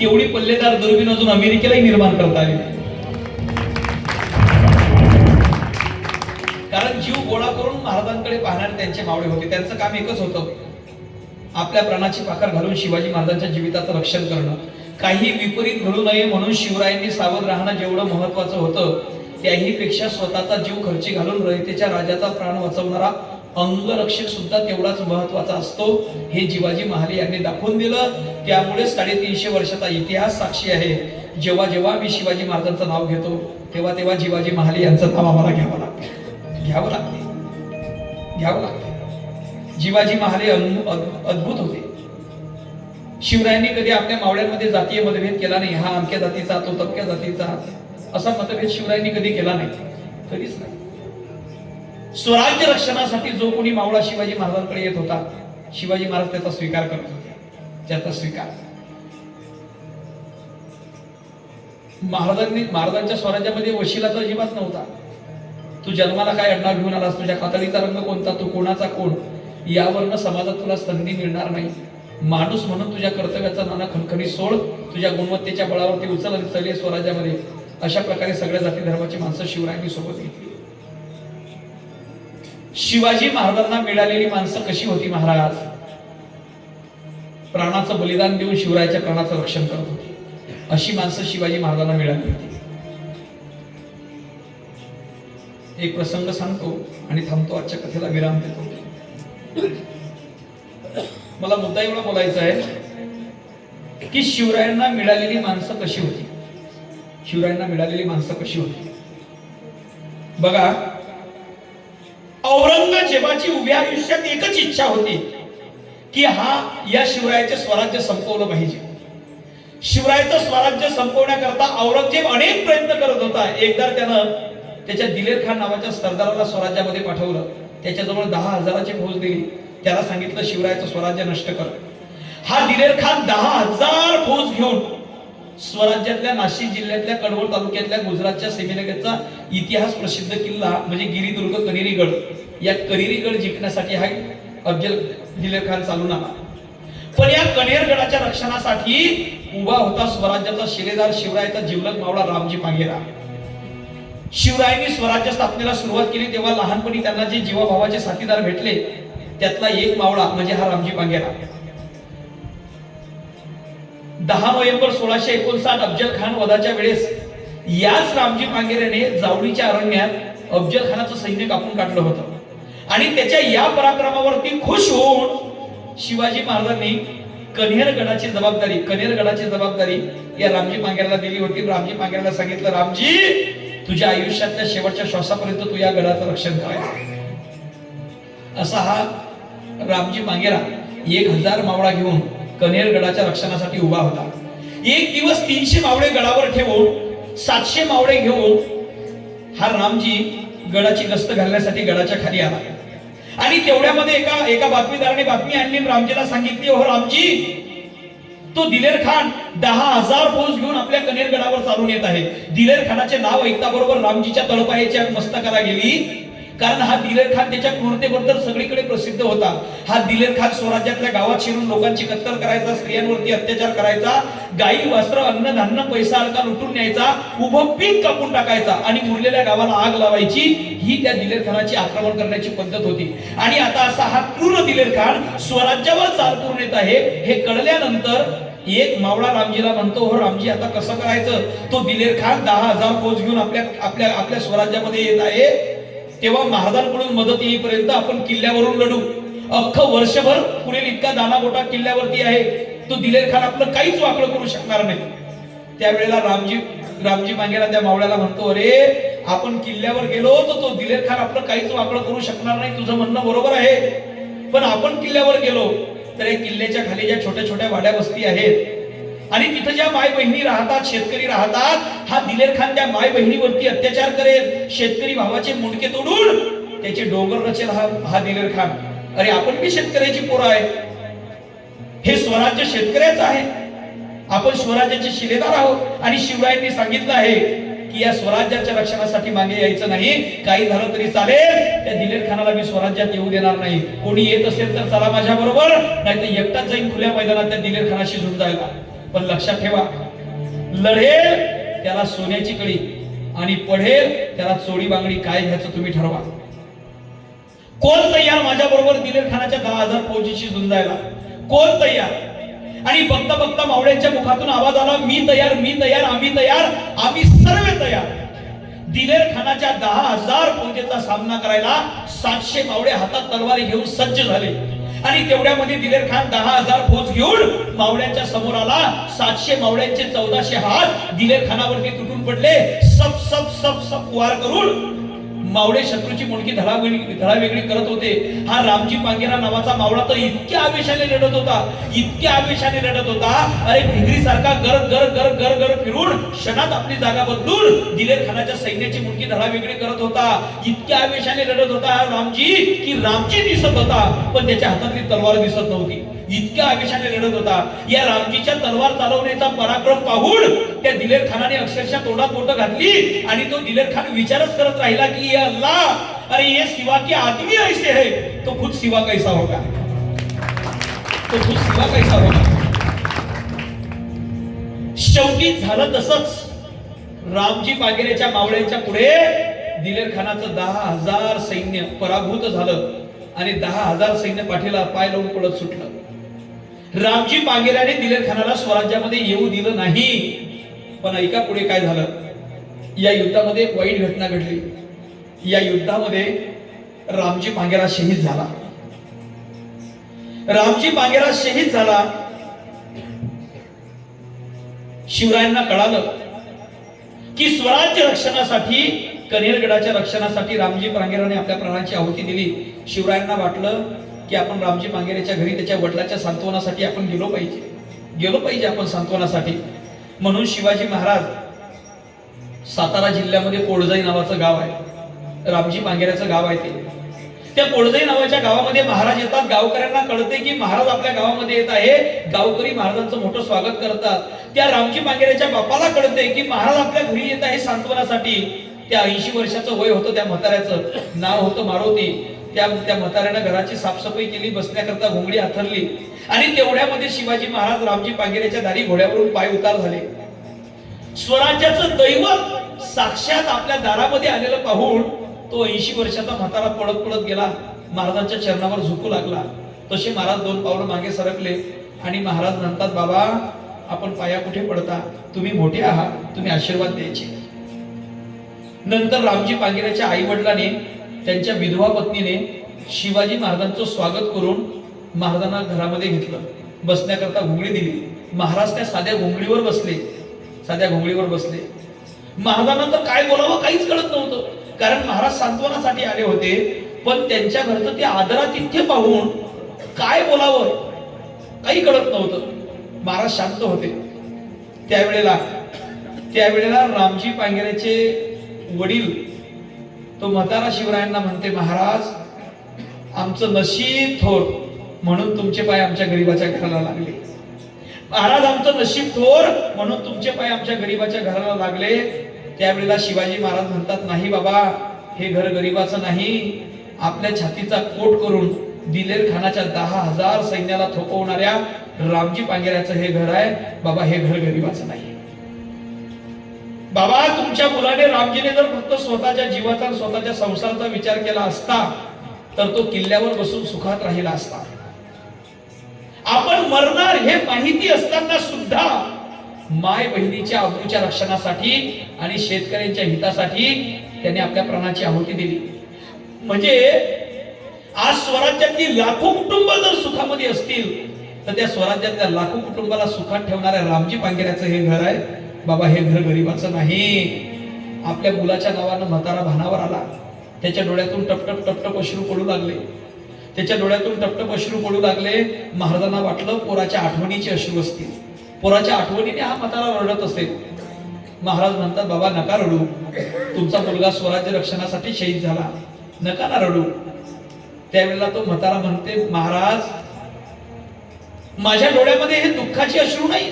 तेवढी पल्लेदार दुर्बीण अजून अमेरिकेलाही निर्माण करता आली. कारण जीव गोळा करून महाराजांकडे पाहणारे त्यांचे मावळे होते. त्यांचं काम एकच होतं, आपल्या प्राणाची पाखर घालून शिवाजी महाराजांच्या जीविताचं रक्षण करणं. काही विपरीत घडू नये म्हणून शिवरायांनी सावध राहणं जेवढं महत्वाचं होतं, त्याही पेक्षा स्वतःचा जीव खर्ची घालून रयतेच्या राजाचा प्राण वाचवणारा अंगरक्षक सुद्धा तेवढाच महत्वाचा असतो. हे शिवाजी महाराज यांनी दाखवून दिलं. त्यामुळे 350 वर्षाचा इतिहास साक्षी आहे. जेव्हा जेव्हा मी शिवाजी महाराजांचं नाव घेतो तेव्हा शिवाजी महाराज यांचं नाव आम्हाला घ्यावं लागते. शिवाजी महाराज अद्भुत होते. शिवरायांनी कधी आपल्या मावळ्यांमध्ये जातीय मतभेद केला नाही. हा अमक्या जातीचा, तो तमक्या जातीचा, असा मतभेद शिवरायांनी कधी केला नाही, कधीच नाही. स्वराज्य रक्षणासाठी जो कोणी मावळा शिवाजी महाराजांकडे येत होता, शिवाजी महाराज त्याचा स्वीकार करत होते. त्याचा स्वीकार महाराजांच्या स्वराज्यामध्ये वशिलाचा अजिबात नव्हता. तू जन्माला काय अडनाव घेऊन आलास, तुझ्या कातडीचा रंग कोणता, तू कोणाचा कोण, यावरनं समाजात तुला संधी मिळणार नाही. माणूस म्हणून तुझ्या कर्तव्याचा नाना खणखणी सोड, तुझ्या गुणवत्तेच्या बळावरती उचल आणि चले स्वराज्यामध्ये. अशा प्रकारे सगळ्या जाती धर्माची माणसं शिवरायांनी सोबत घेतली. शिवाजी महाराजांना मिळालेली माणसं कशी होती महाराज? प्राणाचं बलिदान देऊन शिवरायाच्या प्राणाचं रक्षण करत होती. अशी माणसं शिवाजी महाराजांना मिळाली होती. एक प्रसंग सांगतो आणि थांबतो, आजच्या कथेला विराम देतो. मला मुद्दा एवढा बोलायचा आहे की शिवरायांना मिळालेली माणसं कशी होती. शिवरायांना मिळालेली माणसं कशी होती बघा. औरंगजेबाची उभ्या आयुष्यात एकच इच्छा होती की या शिवरायाचे स्वराज्य संपवलं पाहिजे. शिवरायाचं स्वराज्य संपवण्याकरता औरंगजेब अनेक प्रयत्न करत होता. एकदा त्यानं त्याच्या दिलेर खान नावाच्या सरदाराला स्वराज्यामध्ये पाठवलं. त्याच्याजवळ 10,000ची फौज दिली. त्याला सांगितलं शिवरायाचं स्वराज्य नष्ट कर. हा दिलेर खान 10,000 फौज घेऊन स्वराज्यातल्या नाशिक जिल्ह्यातल्या कडवळ तालुक्यातल्या गुजरातच्या सीमेलगतचा इतिहास प्रसिद्ध किल्ला म्हणजे गिरिदुर्ग कनेरीगड, या कनेरीगड जिंकण्यासाठी हा अफजल दिलेर खान चालून आला. पण या कनेरगडाच्या रक्षणासाठी उभा होता स्वराज्याचा शिलेदार शिवरायाचा जिवलग मावळा रामजी पांगेरा. शिवरायांनी स्वराज्य स्थापनेला सुरुवात केली तेव्हा लहानपणी त्यांना जे जीवाभावाचे साथीदार भेटले त्यातला एक मावळा म्हणजे हा रामजी पांगेरा. 10 नोव्हेंबर 1659 अफजल खान वधाच्या वेळेस याच रामजी पांगेऱ्याने जावळीच्या अरण्यात अफजल खानाचं सैन्य कापून काढलं होतं. आणि त्याच्या या पराक्रमावरती खुश होऊन शिवाजी महाराजांनी कनेरगडाची जबाबदारी या रामजी पांगेऱ्याला दिली होती. रामजी पांगेऱ्याला सांगितलं, रामजी तुझ्या आयुष्यातल्या शेवटच्या श्वासापर्यंत तू या गडाचं रक्षण करायचं. असा हा रामजी पांगेरा 1000 मावळा घेऊन कनेरगडाच्या रक्षणासाठी उभा होता. एक दिवस 300 मावळे गडावर ठेवून 700 मावळे घेऊन हा रामजी गडाची गस्त घालण्यासाठी गडाच्या खाली आला. आणि तेवढ्यामध्ये एका बातमीदाराने बातमी आणली, रामजीला सांगितली, हो रामजी तो दिलेर खान 10,000 फौज घेऊन आपल्या कनेरगडावर चालून येत आहे. दिलेर खानाचे नाव ऐकता बरोबर रामजीच्या तळपायाच्या मस्तकाला गेली. कारण हा दिलेर खान त्याच्या क्रूरतेबद्दल सगळीकडे प्रसिद्ध होता. हा दिलेर खान स्वराज्यातल्या गावात शिरून लोकांची कत्तल करायचा, स्त्रियांवरती अत्याचार करायचा, गाई वस्त्र अन्न धान्य पैसा अडका लुटून न्यायचा, उभं पीक कापून टाकायचा आणि उरलेल्या गावाला आग लावायची. ही त्या दिलेर खानाची आक्रमण करण्याची पद्धत होती. आणि आता असा हा क्रूर दिलेर खान स्वराज्यावर चाल करून येत आहे हे कळल्यानंतर एक मावळा रामजीला म्हणतो, हो रामजी आता कसं करायचं? तो दिलेर खान 10,000 फौज घेऊन आपल्या स्वराज्यामध्ये येत आहे. तेव्हा महाराजांकडून मदत येईपर्यंत आपण किल्ल्यावरून लढू. अख्खं वर्षभर पुरेल इतका दानागोटा किल्ल्यावरती आहे. तो दिलेर खान आपलं काहीच वाकड करू शकणार नाही. त्यावेळेला रामजी पांगेरा त्या मावळ्याला म्हणतो, अरे आपण किल्ल्यावर गेलो तर तो दिलेर खान आपलं काहीच वाकड करू शकणार नाही. तुझं म्हणणं बरोबर आहे. पण आपण किल्ल्यावर गेलो तर या किल्ल्याच्या खाली ज्या छोट्या छोट्या वाड्या वस्ती आहेत आणि तिथं ज्या माय बहिणी राहतात, शेतकरी राहतात, हा दिलेर खान त्या माय बहिणीवरती अत्याचार करेल, शेतकरी भावाचे मुंडके तोडून त्याचे डोंगर रचेल हा दिलेर खान. अरे आपण बी शेतकऱ्याची पोरं आहे. हे स्वराज्य शेतकऱ्याचं आहे. आपण स्वराज्याचे शिलेदार आहोत. आणि शिवरायांनी सांगितलं आहे की या स्वराज्याच्या रक्षणासाठी मागे यायचं नाही. काही झालं तरी चालेल, त्या दिलेर खानाला मी स्वराज्यात येऊ देणार नाही. कोणी येत असेल तर चला माझ्या बरोबर, नाही तर एकटाच जाईन खुल्या मैदानात त्या दिलेर खानाशी झुंजायला. पण लक्षात ठेवा, लढेल त्याला सोन्याची कडी आणि पढेल त्याला चोडी बांगडी, काय घ्यायचं तुम्ही ठरवा. कोण तयार माझ्या बरोबर दिलेर खानाच्या 10,000 फौजीशी झुंजायला? कोण तयार? आणि बघता बघता मावळ्यांच्या मुखातून आवाज आला, मी तयार, मी तयार, आम्ही तयार, आम्ही सर्व तयार. दिलेर खानाच्या 10,000 फौजेचा सामना करायला 700 मावळे हातात तलवारी घेऊन सज्ज झाले. आणि तेवढ्यामध्ये दिलेर खान 10,000 फौज घेऊन मावळ्यांच्या समोर आला. 700 मावळ्यांचे 1400 हात दिलेर खानावरती तुटून पडले. सब सब सब सब वार करून मावळे शत्रूची मुंडकी धडावेगळी करत होते. हा रामजी पांगेरा नावाचा मावळा तर इतक्या आवेशाने लढत होता, अरे भिंगरी सारखा गर गर गर गर गर फिरून क्षणात आपली जागा बदलून दिलेर खानाच्या सैन्याची मुंडकी धडावेगळी करत होता. इतक्या आवेशाने लढत होता हा रामजी की रामजी दिसत होता पण त्याच्या हातातली तलवार दिसत नव्हती. इतक्या आवेशाने लढत होता. या रामजीच्या तलवार चालवण्याचा पराक्रम पाहून त्या दिलेर खानाने अक्षरशः तोंडात बोटं घातली आणि तो दिलेर खान विचारच करत राहिला की या अल्लाह, अरे ये सिवा के आदमी ऐसे है तो खुद सिवा कैसा होगा. तो तू सेवा कैसा होणार? शेवटी झालं तसंच. रामजी पांगिरेच्या मावळ्यांच्या पुढे दिलेर खानाचं 10,000 सैन्य पराभूत झालं आणि 10,000 सैन्य पाठीला पाय लावून पळत सुटलं. रामजी पांगिराने दिलेर खानाला स्वराज्यामध्ये येऊ दिलं नाही. पण ऐका पुढे काय झालं. या युद्धामध्ये एक वाईट घटना घडली. या युद्धामध्ये रामजी पांगेरा शहीद झाला. रामजी पांगेरा शहीद झाला. शिवरायांना कळालं की स्वराज्य रक्षणासाठी, कनेरगडाच्या रक्षणासाठी रामजी पांगेराने आपल्या प्राणाची आहुती दिली. शिवरायांना वाटलं की आपण रामजी पांगेरेच्या घरी त्याच्या वडिलाच्या सांत्वनासाठी आपण गेलो पाहिजे आपण सांत्वनासाठी. म्हणून शिवाजी महाराज सातारा जिल्ह्यामध्ये कोळजाई नावाचं गाव आहे, रामजी पांगेऱ्याचं गाव आहे ते. त्या कोळजाई नावाच्या गावामध्ये महाराज येतात. गावकऱ्यांना कळते की महाराज आपल्या गावामध्ये येत आहे. गावकरी महाराजांचं मोठं स्वागत करतात. त्या रामजी पांगेऱ्याच्या बापाला कळते की महाराज आपल्या घरी येत आहे सांत्वनासाठी. त्या 80 वर्षाचं वय होतं त्या म्हाताऱ्याचं, नाव होतं मारुती. त्या म्हाताऱ्यानं घराची साफसफाई केली, बसण्याकरता घोंगडी आथरली आणि तेवढ्यामध्ये शिवाजी महाराज रामजी पांगेऱ्याच्या दारी घोड्यावरून पाय उतार झाले. स्वराज्याचं दैवत साक्षात आपल्या दारामध्ये आलेलं पाहून तो 80 वर्षाचा म्हातारा पळत पळत गेला, महाराजांच्या चरणावर झुकू लागला. तसे महाराज 2 पावलं मागे सरकले आणि महाराज म्हणतात, बाबा आपण पाया कुठे पडता, तुम्ही मोठे आहात, तुम्ही आशीर्वाद द्यायचे. नंतर रामजी पांगेऱ्याच्या आई वडिलांनी, त्यांच्या विधवा पत्नीने शिवाजी महाराजांचं स्वागत करून महाराजांना घरामध्ये घेतलं, बसण्याकरता घोंगडी दिली. महाराज त्या साध्या घोंगडीवर बसले. महाराजांना तर काय बोलावं काहीच कळत नव्हतं, कारण महाराज सांत्वनासाठी आले होते. पण त्यांच्या घरचं ते आदरातिथ्य पाहून काय बोलावं काही कळत नव्हतं. महाराज शांत होते. त्यावेळेला रामजी पांगेऱ्याचे वडील तो म्हातारा शिवरायांना म्हणते, महाराज आमचं नशीब थोर म्हणून तुमचे पाय आमच्या गरीबाच्या घराला लागले. महाराज आमचं नशीब थोर म्हणून तुमचे पाय आमच्या गरीबाच्या घराला लागले. त्यावेळेला शिवाजी महाराज म्हणतात, नाही बाबा, हे घर गरीबाचं नाही. आपल्या छातीचा कोट करून दिलेर खानाच्या 10,000 सैन्याला थोपवणाऱ्या रामजी पांगेऱ्याचं हे घर आहे. बाबा हे घर गरीबाचं नाही. बाबा तुमच्या मुलाने रामजीने जर फक्त स्वतःच्या जीवाचा आणि स्वतःच्या संसाराचा विचार केला असता तर तो किल्ल्यावर बसून सुखात राहिला असता. आपण मरणार हे माहिती असताना सुद्धा माय बहिणीच्या आबरूच्या रक्षणासाठी आणि शेतकऱ्यांच्या हितासाठी त्याने आपल्या प्राणाची आहुती दिली. म्हणजे आज स्वराज्यातली लाखो कुटुंब जर सुखामध्ये असतील तर त्या स्वराज्यातल्या लाखो कुटुंबाला सुखात ठेवणाऱ्या रामजी पांगेऱ्याचं हे घर आहे. बाबा हे घर गरीबाचं नाही. आपल्या मुलाच्या नावानं म्हातारा भानावर आला. त्याच्या डोळ्यातून टपटप अश्रू पडू लागले. महाराजांना वाटलं पोराच्या आठवणीचे अश्रू असतील, पोराच्या आठवणीने हा म्हातारा रडत असेल. महाराज म्हणतात, बाबा नका रडू, तुमचा मुलगा स्वराज्य रक्षणासाठी शहीद झाला, नका ना रडू. त्यावेळेला तो म्हातारा म्हणते, महाराज माझ्या डोळ्यामध्ये हे दुःखाचे अश्रू नाही,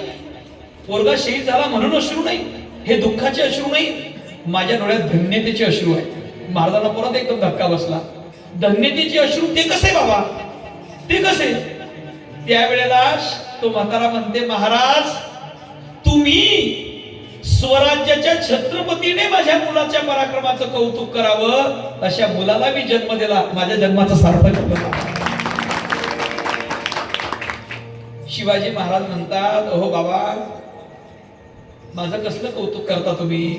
पोरगा शहीद झाला म्हणून अश्रू नाही, हे दुःखाचे अश्रू नाही, माझ्या डोळ्यात धन्यतेचे अश्रू आहे. महाराजांना परत एकदम धक्का बसला. धन्यतेचे अश्रू ते कसे बाबा, ते कसे? त्यावेळेला तो म्हातारा म्हणते, महाराज तुम्ही स्वराज्याच्या छत्रपतीने माझ्या मुलाच्या पराक्रमाचं कौतुक करावं, अशा मुलाला मी जन्म दिला, माझ्या जन्माचं सार्थक होतं. शिवाजी महाराज म्हणतात, अहो बाबा माझं कसलं कौतुक करता तुम्ही,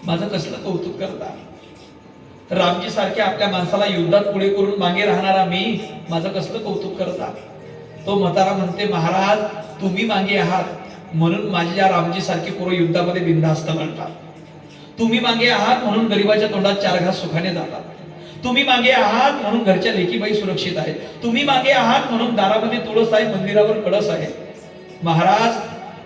माझं कसलं कौतुक करता? रामजी सारख्या आपल्या माणसाला युद्धात पुढे करून मागे राहणारा मी माझं कसलं कौतुक करता? तो म्हातारा म्हणते, महाराज तुम्ही मागे आहात म्हणून माझ्या रामजी सारखे पोरं युद्धामध्ये बिनधास्त लढतात. तुम्ही मागे आहात म्हणून गरीबाच्या तोंडात 4 घास सुखाने जातात. तुम्ही मागे आहात म्हणून घरच्या लेकीबाई सुरक्षित आहे. तुम्ही मागे आहात म्हणून दारामध्ये तुळस आहे, मंदिरावर कळस आहे. महाराज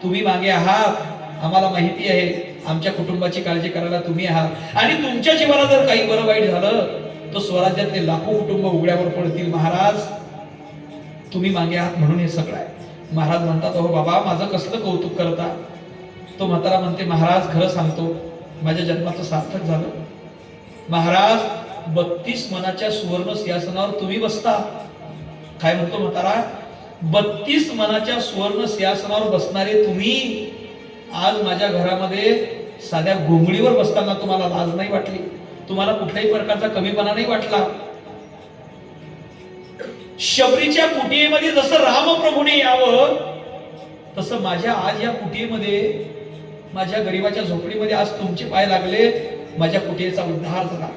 तुम्ही मागे आहात, आम्हाला माहिती आहे, आमच्या कुटुंबाची काळजी करायला तुम्ही आहात आणि तुमच्या जीवाला जर काही बरं वाईट झालं तर स्वराज्यातले लाखो कुटुंब उघड्यावर पडतील. महाराज तुम्ही मागे आहात म्हणून हे सगळं आहे. महाराज म्हणतात, अहो बाबा माझं कसलं कौतुक करता? तो म्हातारा म्हणते, महाराज खरं सांगतो माझ्या जन्माचं सार्थक झालं. महाराज 32 मनाच्या सुवर्ण सिंहासनावर तुम्ही बसता. काय म्हणतो म्हातारा? 32 मनाच्या सुवर्ण सिंहासनावर बसणारे तुम्ही आज माझ्या घरामध्ये साध्या घोंगडीवर बसताना तुम्हाला लाज नाही वाटली, तुम्हाला कुठल्याही प्रकारचा कमीपणा नाही वाटला. शबरीच्या कुटियेमध्ये जसं रामप्रभूने यावं तसं माझ्या आज या कुटियेमध्ये, माझ्या गरीबाच्या झोपडीमध्ये आज तुमचे पाय लागले, माझ्या कुटियेचा उद्धार झाला.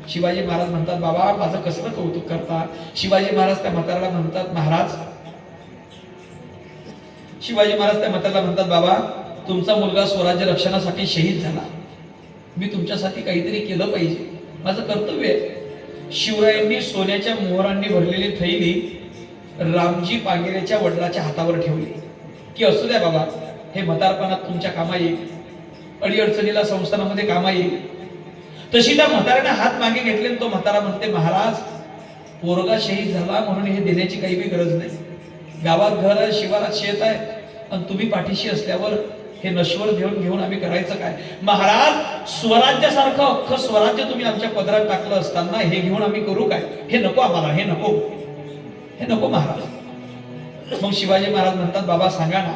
शिवाजी महाराज म्हणतात, बाबा माझं कसलं कौतुक करता. शिवाजी महाराज त्या म्हाताऱ्याला म्हणतात, महाराज, शिवाजी महाराज त्या म्हाताऱ्याला म्हणतात, बाबा तुमचा मुलगा स्वराज्य रक्षणासाठी शहीद झाला, मी तुमच्यासाठी काहीतरी केलं पाहिजे, माझं कर्तव्य आहे. शिवरायांनी सोन्याच्या मोहरांनी भरलेली थैली रामजी पांगेऱ्याच्या वडिलाच्या हातावर ठेवली की असू द्या बाबा, हे म्हातारपणात तुमच्या कामा येईल, अडीअडचणीला संस्थानामध्ये कामा येईल. तशी त्या म्हाताऱ्याने हात मागे घेतले. तो म्हातारा म्हणते, महाराज पोरगा शहीद झाला म्हणून हे देण्याची काही बी गरज नाही. गावात घर आहे, शिवारात शेत आहे, आणि तुम्ही पाठीशी असल्यावर हे नश्वर घेऊन आम्ही करायचं काय. महाराज स्वराज्यासारखं अख्खं स्वराज्य तुम्ही आमच्या पदरात टाकलं असताना हे घेऊन आम्ही करू काय. हे नको आम्हाला, हे नको, हे नको महाराज. मग शिवाजी महाराज म्हणतात, बाबा सांगा ना,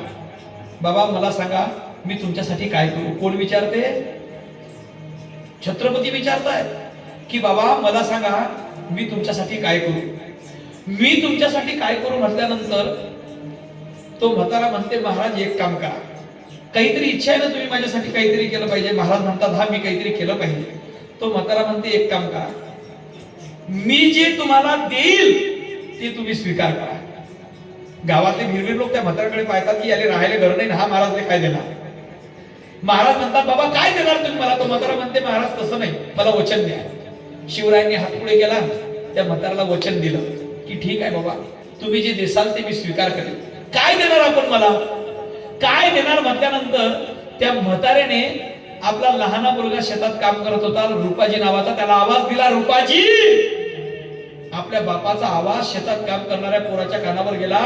बाबा मला सांगा मी तुमच्यासाठी काय करू. कोण विचारते? छत्रपती विचारताय की बाबा मला सांगा मी तुमच्यासाठी काय करू. मी तुमच्यासाठी काय करू म्हटल्यानंतर तो म्हातारा म्हणते, महाराज एक काम करा, काहीतरी इच्छा आहे ना तुम्ही माझ्यासाठी काहीतरी केलं पाहिजे. महाराज म्हणतात, हा मी काहीतरी केलं पाहिजे. तो म्हातारा म्हणते, एक काम करा, मी जे तुम्हाला देईल ते तुम्ही स्वीकार करा. गावातले भिरभीर लोक त्या म्हाताऱ्याकडे पाहतात की याले राहायला घर नाही, हा महाराजने काय देणार. महाराज म्हणतात, बाबा काय देणार तुम्ही मला. तो म्हातारा म्हणते, महाराज तसं नाही, मला वचन द्या. शिवरायांनी हात पुढे केला, त्या म्हाताऱ्याला वचन दिलं की ठीक आहे बाबा, तुम्ही जे देसाल ते मी स्वीकार करेन. काय देणार आपण मला, काय देणार म्हटल्यानंतर त्या म्हाताऱ्याने आपला लहान मुलगा शेतात काम करत होता, रुपाजी नावाचा, त्याला आवाज दिला, रुपाजी. आपल्या बापाचा आवाज शेतात काम करणाऱ्या पोराच्या कानावर गेला.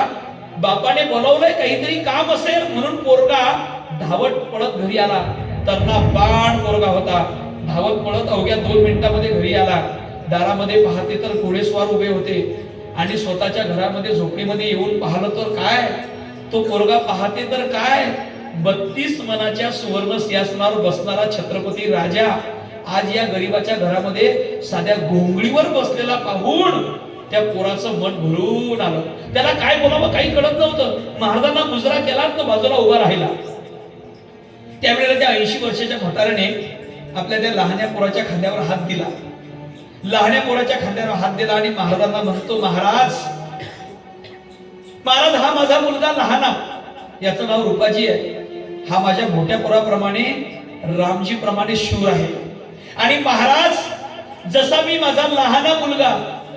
बापाने बोलावलंय, काहीतरी काम असेल म्हणून पोरगा धावत पळत घरी आला. तरणा बाण पोरगा होता. धावत पळत अवघ्या 2 मिनिटांमध्ये घरी आला. दारामध्ये पाहते तर घोडेस्वार उभे होते आणि स्वतःच्या घरामध्ये झोपडीमध्ये येऊन पाहिलं तर काय, तो पोरगा पाहते तर काय, 32 मनाच्या सुवर्ण सिंहासनावर बसणारा छत्रपती राजा आज या गरीबाच्या घरामध्ये साध्या घोंगडीवर बसलेला पाहून त्या पोराचं मन भरून आलं. त्याला काय बोलावं काही कळत नव्हतं. महाराजांना मुजरा केला, तो बाजूला उभा राहिला. त्यावेळेला त्या 80 वर्षाच्या म्हाताऱ्याने आपल्या त्या लहान्या पोराच्या खांद्यावर हात दिला. लहान्या पोराच्या खांद्यावर हात दिला आणि महाराजांना म्हणतो, महाराज, महाराज हा माझा मुलगा लहाना, याचं नाव रुपाजी आहे. हा माझ्या मोठ्या पोराप्रमाणे रामजी प्रमाणे शूर आहे. आणि महाराज, जसा मी माझा लहाना मुलगा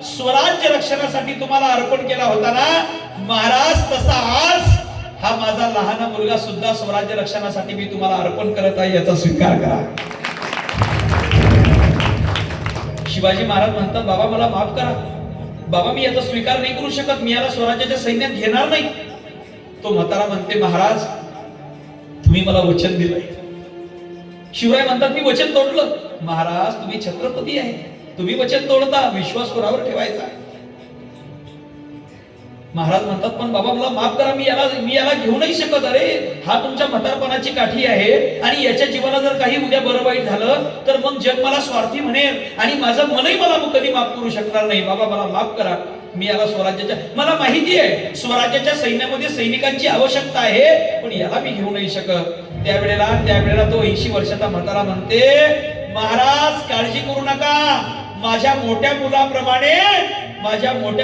स्वराज्य रक्षणासाठी तुम्हाला अर्पण केला होता ना महाराज, तसा आज हा माझा लहाना मुलगा सुद्धा स्वराज्य रक्षणासाठी मी तुम्हाला अर्पण करत आहे, याचा स्वीकार करा. शिवाजी महाराज म्हणतात, बाबा मला माफ करा, बाबा मी याचा स्वीकार नाही करू शकत, मी याला स्वराज्याच्या सैन्यात घेणार नाही. तो म्हातारा म्हणते, महाराज तुम्ही मला वचन दिलंय. शिवराय म्हणतात, मी वचन तोडलं. महाराज तुम्ही छत्रपती आहे, तुम्ही वचन तोडता, विश्वास कोणावर ठेवायचा. महाराज म्हणतात, पण बाबा मला माफ करा, मी याला घेऊ नाही शकत. अरे हा तुमच्या म्हातारपणाची काठी आहे आणि याच्या जीवाला जर काही उद्या बरं वाईट झालं तर मग जग मला स्वार्थी म्हणेल आणि माझं मनही मला कधी माफ करू शकणार नाही. बाबा मला माफ करा, मी याला स्वराज्याच्या, मला माहिती आहे स्वराज्याच्या सैन्यामध्ये सैनिकांची आवश्यकता आहे, पण याला मी घेऊ नाही शकत. त्यावेळेला तो 80 वर्षाचा म्हातारा म्हणते, महाराज काळजी करू नका, माझ्या मोठ्या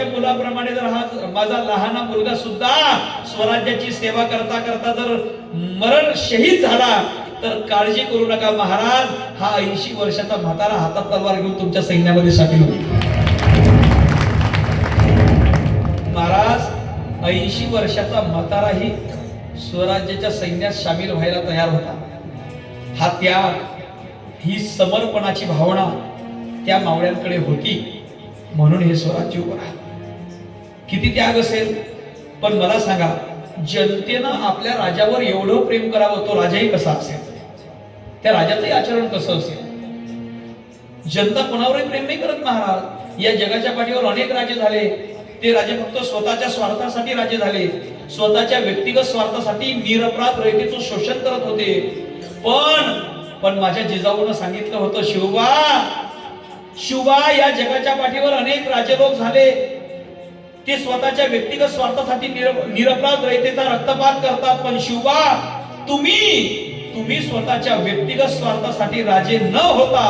मुलाप्रमाणे जर हा माझा लहान मुलगा सुद्धा स्वराज्याची सेवा करता करता जर मरण शहीद झाला तर काळजी करू नका महाराज, हा 80 वर्षाचा म्हातारा हातात तलवार घेऊन तुमच्या सैन्यामध्ये सामील होईल. महाराज 80 वर्षाचा म्हाताराही स्वराज्याच्या सैन्यात सामील व्हायला तयार होता. हा त्याग, ही समर्पणाची भावना त्या मावळ्यांकडे होती, म्हणून हे स्वराज्य उभं राहिलं. किती त्याग असेल. पण मला सांगा, जनतेनं आपल्या राजावर एवढं प्रेम करावं, तो राजाही कसा असेल, त्या राजाचंही आचरण कसं असेल. जनता कोणावरही प्रेम नाही करत महाराज. या जगाच्या पाठीवर अनेक राजे झाले, ते राजे फक्त स्वतःच्या स्वार्थासाठी राजे झाले, स्वतःच्या व्यक्तिगत स्वार्थासाठी निरपराध रयतेचं शोषण करत होते. पण माझ्या जिजाऊनं सांगितलं होतं, शिवबा या जगाच्या पाठीवर अनेक राजे लोक झाले, ते स्वतःच्या व्यक्तिगत स्वार्थासाठी निरपराध रयतेचा रक्तपात करतात, पण शिवबा तुम्ही स्वतःच्या व्यक्तिगत स्वार्थासाठी राजे न होता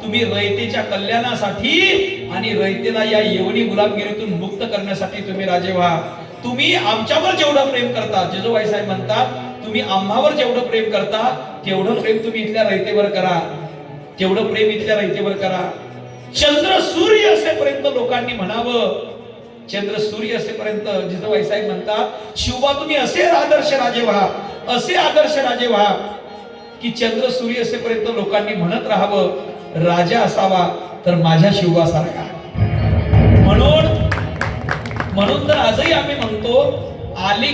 तुम्ही रयतेच्या कल्याणासाठी आणि रयतेला या येवनी गुलामगिरीतून मुक्त करण्यासाठी तुम्ही राजे व्हा. तुम्ही आमच्यावर जेवढं प्रेम करता, जिजाबाई साहेब म्हणतात, तुम्ही आम्हावर जेवढं प्रेम करता तेवढं प्रेम तुम्ही इथल्या रयतेवर करा, तेवढं प्रेम इथल्या रयतेवर करा. चंद्र सूर्य असेपर्यंत लोकांनी म्हणावं, चंद्र सूर्य असेपर्यंत जिजाबाई साहेब म्हणतात, शिवबा तुम्ही असे आदर्श राजे व्हा, असे आदर्श राजे व्हा की चंद्र सूर्य असेपर्यंत लोकांनी म्हणत राहावं, राजा असावा तर माझ्या शिवबासारखा. म्हणून तर आजही आम्ही म्हणतो, आली